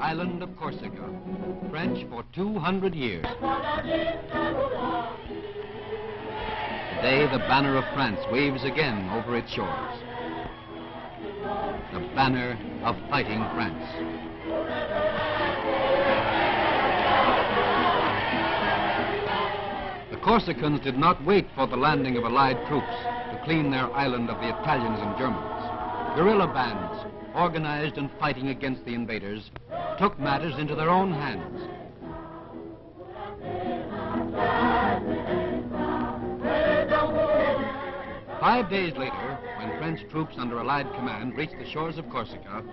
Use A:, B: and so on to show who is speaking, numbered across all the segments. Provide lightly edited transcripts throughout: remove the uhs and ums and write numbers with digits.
A: island of Corsica, French for 200 years. Today, the banner of France waves again over its shores. The banner of fighting France. The Corsicans did not wait for the landing of Allied troops to clean their island of the Italians and Germans. Guerrilla bands, organized and fighting against the invaders, took matters into their own hands. Five days later, when French troops under Allied command reached the shores of Corsica,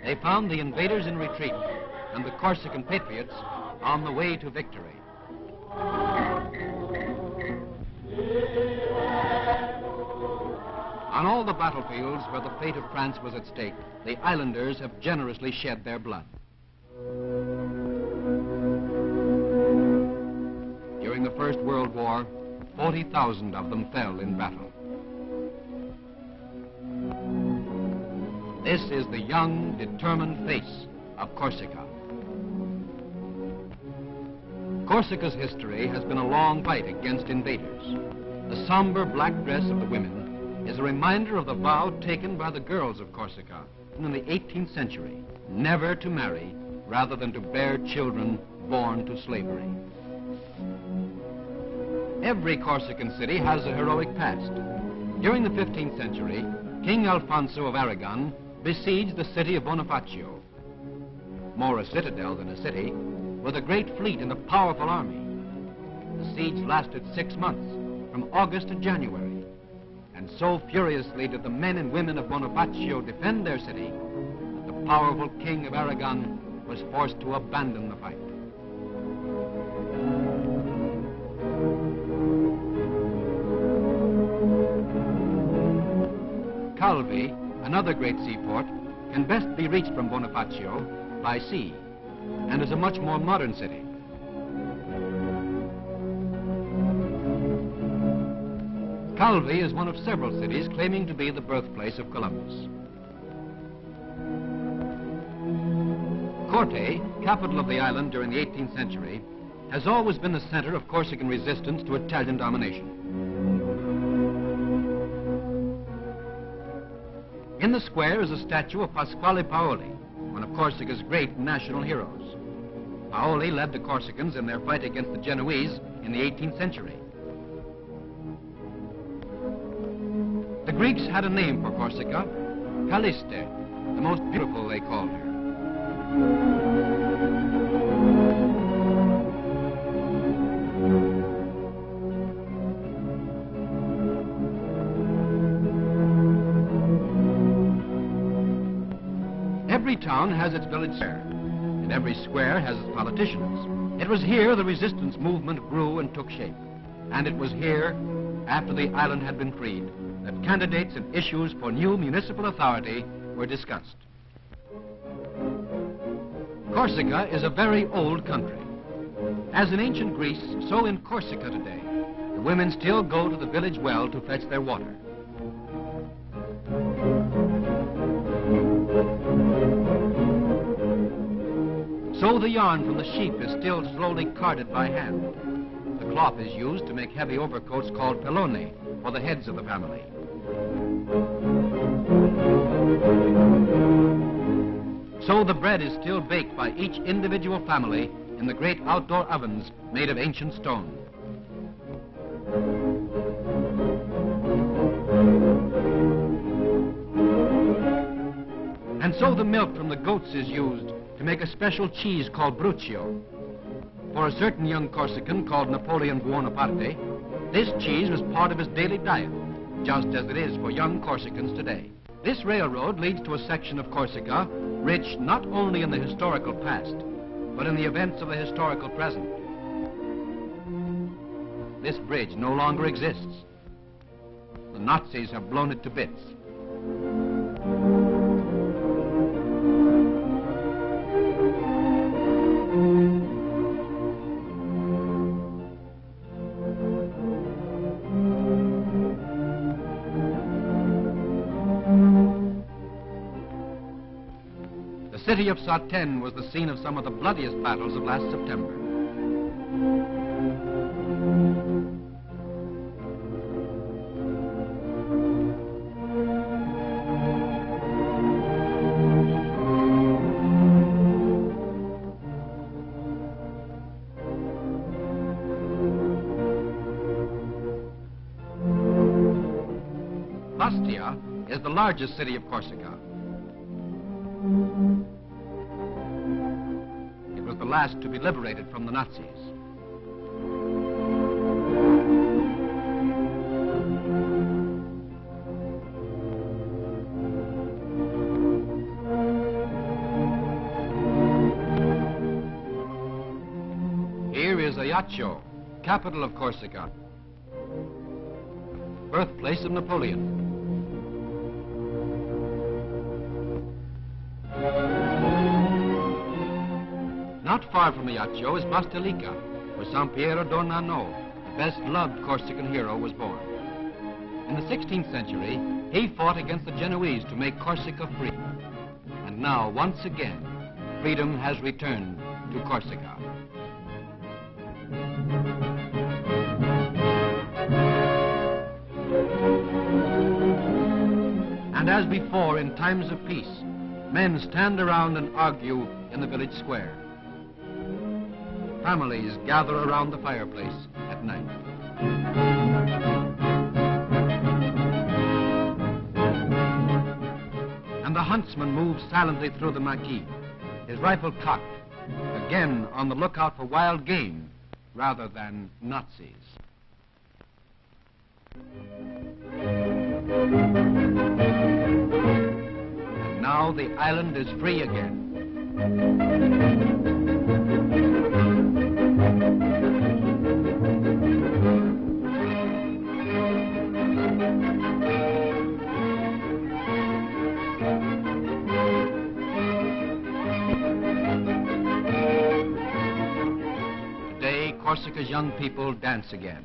A: they found the invaders in retreat and the Corsican patriots on the way to victory. On all the battlefields where the fate of France was at stake, the islanders have generously shed their blood. During the First World War, 40,000 of them fell in battle. This is the young, determined face of Corsica. Corsica's history has been a long fight against invaders. The somber black dress of the women is a reminder of the vow taken by the girls of Corsica in the 18th century, never to marry rather than to bear children born to slavery. Every Corsican city has a heroic past. During the 15th century, King Alfonso of Aragon besieged the city of Bonifacio, more a citadel than a city, with a great fleet and a powerful army. The siege lasted 6 months, from August to January, and so furiously did the men and women of Bonifacio defend their city that the powerful King of Aragon was forced to abandon the fight. Calvi, another great seaport, can best be reached from Bonifacio by sea and is a much more modern city. Calvi is one of several cities claiming to be the birthplace of Columbus. Corte, capital of the island during the 18th century, has always been the center of Corsican resistance to Italian domination. In the square is a statue of Pascal Paoli, one of Corsica's great national heroes. Paoli led the Corsicans in their fight against the Genoese in the 18th century. The Greeks had a name for Corsica, Caliste, the most beautiful they called her. Every town has its village square, and every square has its politicians. It was here the resistance movement grew and took shape. And it was here, after the island had been freed, that candidates and issues for new municipal authority were discussed. Corsica is a very old country. As in ancient Greece, so in Corsica today, the women still go to the village well to fetch their water. So the yarn from the sheep is still slowly carded by hand. The cloth is used to make heavy overcoats called pelone for the heads of the family. So the bread is still baked by each individual family in the great outdoor ovens made of ancient stone. And so the milk from the goats is used to make a special cheese called bruccio. For a certain young Corsican called Napoleon Buonaparte, this cheese was part of his daily diet, just as it is for young Corsicans today. This railroad leads to a section of Corsica rich not only in the historical past, but in the events of the historical present. This bridge no longer exists. The Nazis have blown it to bits. The city of Sartène was the scene of some of the bloodiest battles of last September. Bastia is the largest city of Corsica. It was the last to be liberated from the Nazis. Here is Ajaccio, capital of Corsica, birthplace of Napoleon. Not far from Ajaccio is Bastia, where Sampiero Corso, the best-loved Corsican hero, was born. In the 16th century, he fought against the Genoese to make Corsica free. And now, once again, freedom has returned to Corsica. And as before, in times of peace, men stand around and argue in the village square. Families gather around the fireplace at night. And the huntsman moves silently through the maquis, his rifle cocked, again on the lookout for wild game rather than Nazis. And now the island is free again. Today, Corsica's young people dance again.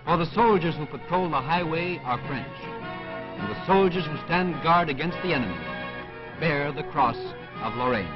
A: For the soldiers who patrol the highway are French, and the soldiers who stand guard against the enemy bear the cross of Lorraine.